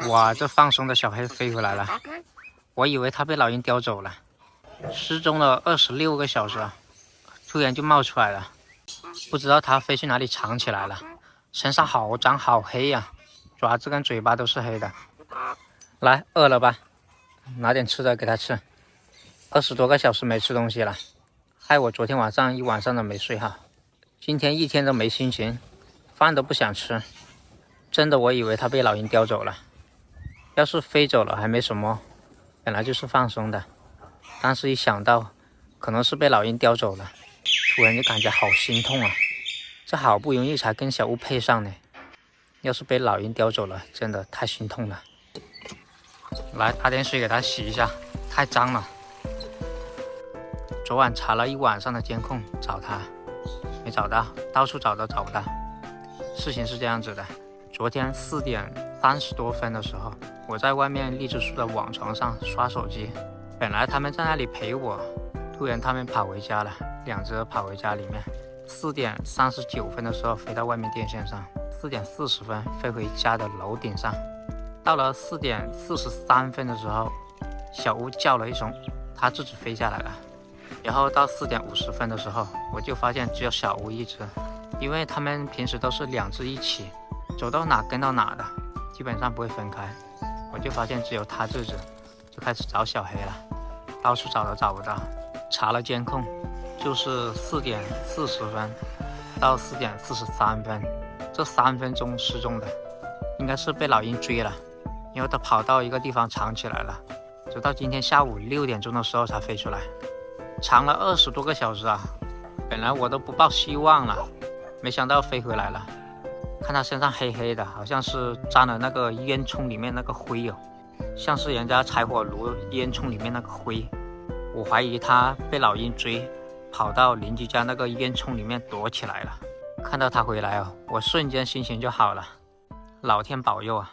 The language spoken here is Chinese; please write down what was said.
哇，这放松的小黑飞回来了，我以为它被老鹰叼走了。失踪了26个小时啊，突然就冒出来了，不知道它飞去哪里藏起来了。身上好脏好黑呀，爪子跟嘴巴都是黑的。来，饿了吧？拿点吃的给它吃。20多个小时没吃东西了，害我昨天晚上一晚上都没睡好，今天一天都没心情，饭都不想吃。真的，我以为它被老鹰叼走了。要是飞走了还没什么，本来就是放松的，但是一想到可能是被老鹰叼走了，突然就感觉好心痛啊！这好不容易才跟小屋配上呢，要是被老鹰叼走了，真的太心痛了。来，打点水给它洗一下，太脏了。昨晚查了一晚上的监控找它，没找到，到处找都找不到。事情是这样子的，昨天4点30多分的时候，我在外面荔枝树的网床上刷手机，本来他们在那里陪我，突然他们跑回家了，2只跑回家里面。4点39分的时候飞到外面电线上，4点40分飞回家的楼顶上。到了4点43分的时候，小屋叫了一声，它自己飞下来了。然后到4点50分的时候，我就发现只有小屋一只，因为他们平时都是2只一起，走到哪跟到哪的，基本上不会分开。我就发现只有它自己，就开始找小黑了，到处找都找不到。查了监控，就是4点40分到4点43分，这3分钟失踪的，应该是被老鹰追了，然后它跑到一个地方藏起来了，直到今天下午6点钟的时候才飞出来。藏了20多个小时啊，本来我都不抱希望了，没想到飞回来了。看它身上黑黑的，好像是沾了那个烟囱里面那个灰哦，像是人家柴火炉烟囱里面那个灰。我怀疑它被老鹰追，跑到邻居家那个烟囱里面躲起来了。看到它回来哦，我瞬间心情就好了，老天保佑啊！